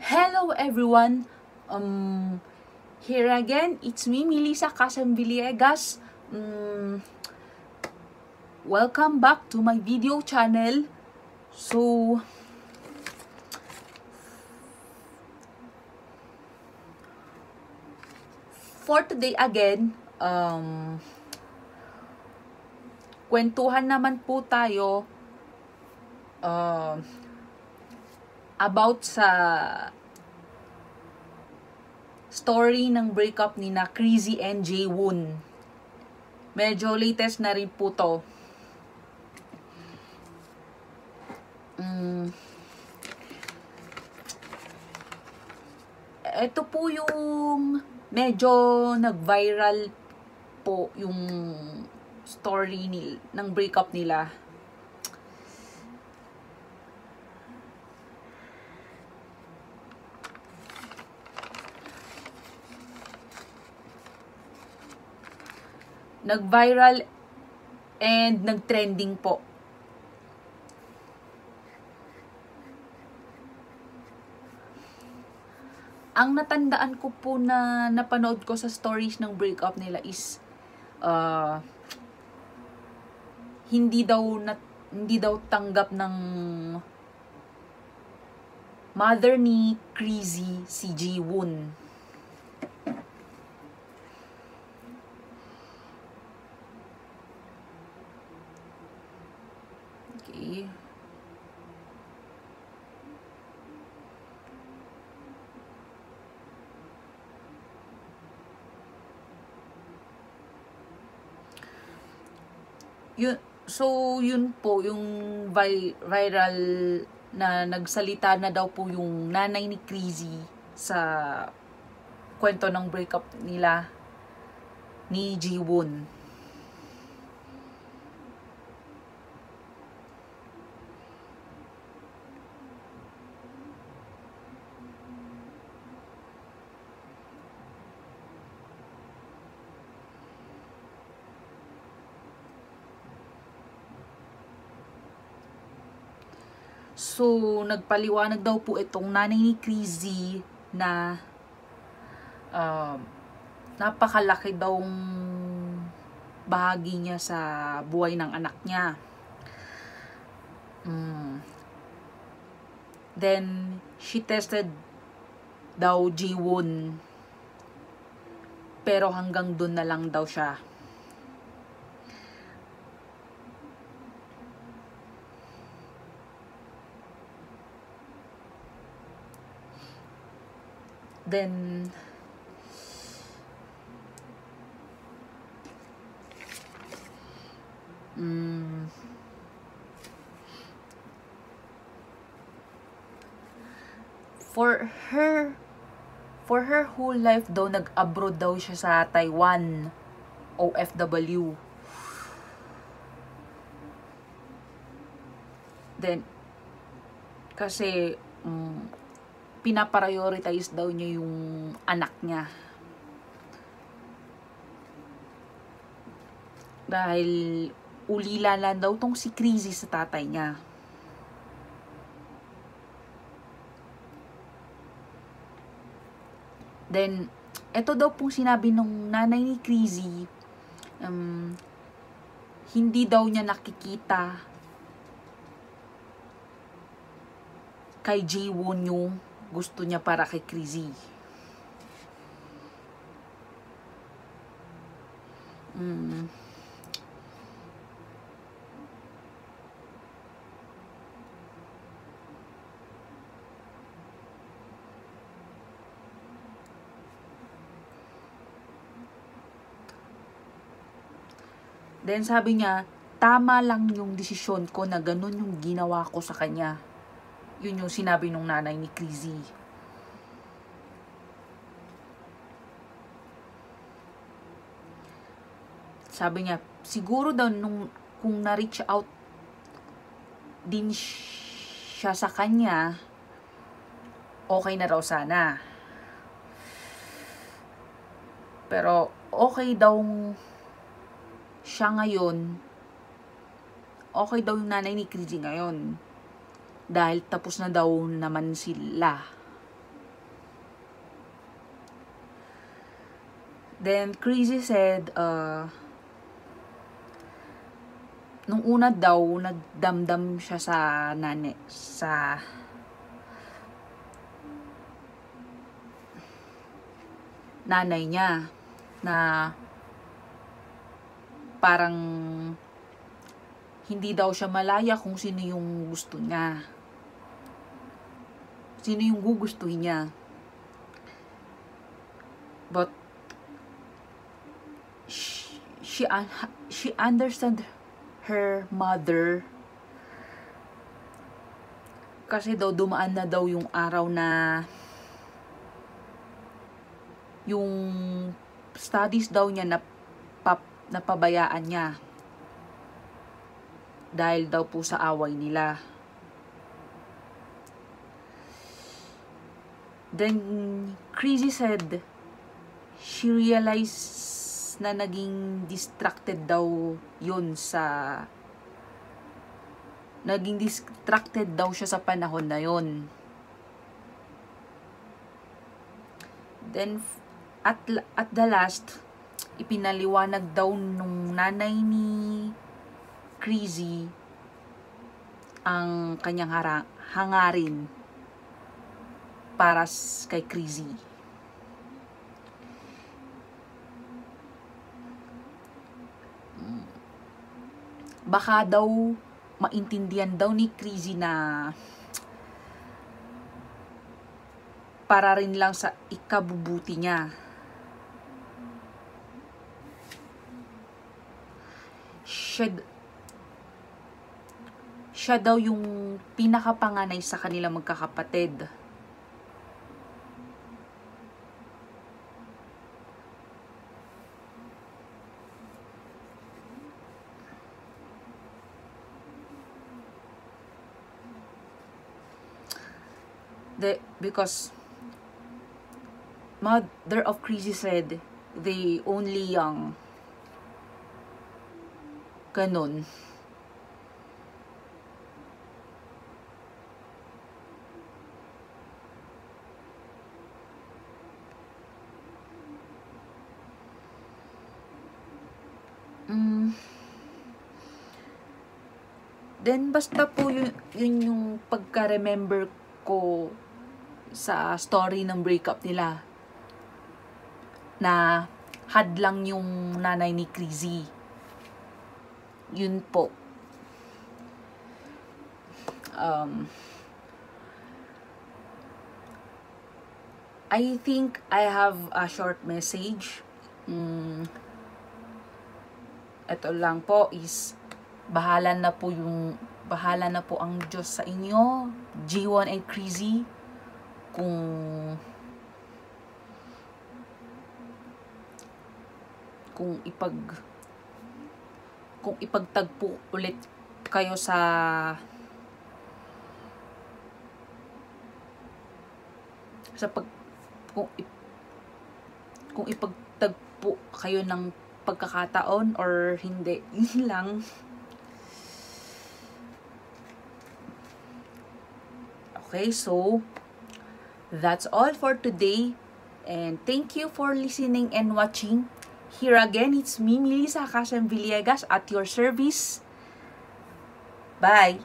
Hello everyone. Here again, it's me, Melissa Casam Villegas. Welcome back to my video channel. So, for today again, kwentuhan naman po tayo about sa story ng breakup ni na Crazy and Jaewon. Medyo latest na rin po to. Ito po yung medyo nag-viral po yung story ng breakup nila. Nag-viral and nag-trending po. Ang natandaan ko po na napanood ko sa stories ng breakup nila is hindi daw tanggap ng mother ni Crazy si Jaewon. Okay. Yun po, yung viral na nagsalita na daw po yung nanay ni Crazy sa kwento ng breakup nila ni Jaewon. So, nagpaliwanag daw po itong nanay ni Crazy na napakalaki daw bahagi niya sa buhay ng anak niya. Then, she tested daw Jaewon, pero hanggang dun na lang daw siya. Then, for her whole life daw, nag-abroad daw siya sa Taiwan, OFW. Then, kasi pinaprioritize daw niya yung anak niya. Dahil ulila lang daw tong si Crazy sa tatay niya. Then, eto daw pong sinabi nung nanay ni Crazy, hindi daw niya nakikita kay Jaewon yung gusto niya para kay Crazy. Then sabi niya, tama lang yung desisyon ko na ganun yung ginawa ko sa kanya. Yun yung sinabi nung nanay ni Crazy. Sabi niya, siguro daw kung na-reach out din siya sa kanya, okay na raw sana. Pero okay daw siya ngayon, okay daw yung nanay ni Crazy ngayon. Dahil tapos na daw naman sila. Then Crazy said, nung una daw, nagdamdam siya sa nanay niya na parang hindi daw siya malaya kung sino yung gusto niya. Sino yung gugustuhin niya. But she understand her mother kasi daw dumaan na daw yung araw na yung studies daw niya napabayaan niya dahil daw po sa away nila. Then Crazy said she realized na naging distracted daw siya sa panahon na yon. Then at the last, ipinaliwanag daw nung nanay ni Crazy ang kanyang hangarin para kay Crazy. Baka daw maintindihan daw ni Crazy na para rin lang sa ikabubuti niya. Siya daw yung pinakapanganay sa kanila magkakapatid. Because mother of Crazy said they only young. Ganun. Then basta po yun yung pagka-remember ko sa story ng breakup nila, na hadlang yung nanay ni Crazy. Yun po. I think I have a short message. Ito lang po is bahala na po ang Diyos sa inyo, G1 and Crazy, kung ipagtagpo ulit kayo kung ipagtagpo kayo ng pagkakataon or hindi. Yun lang. Okay, so that's all for today, and thank you for listening and watching. Here again, it's me, Melissa Casem Villegas, at your service. Bye!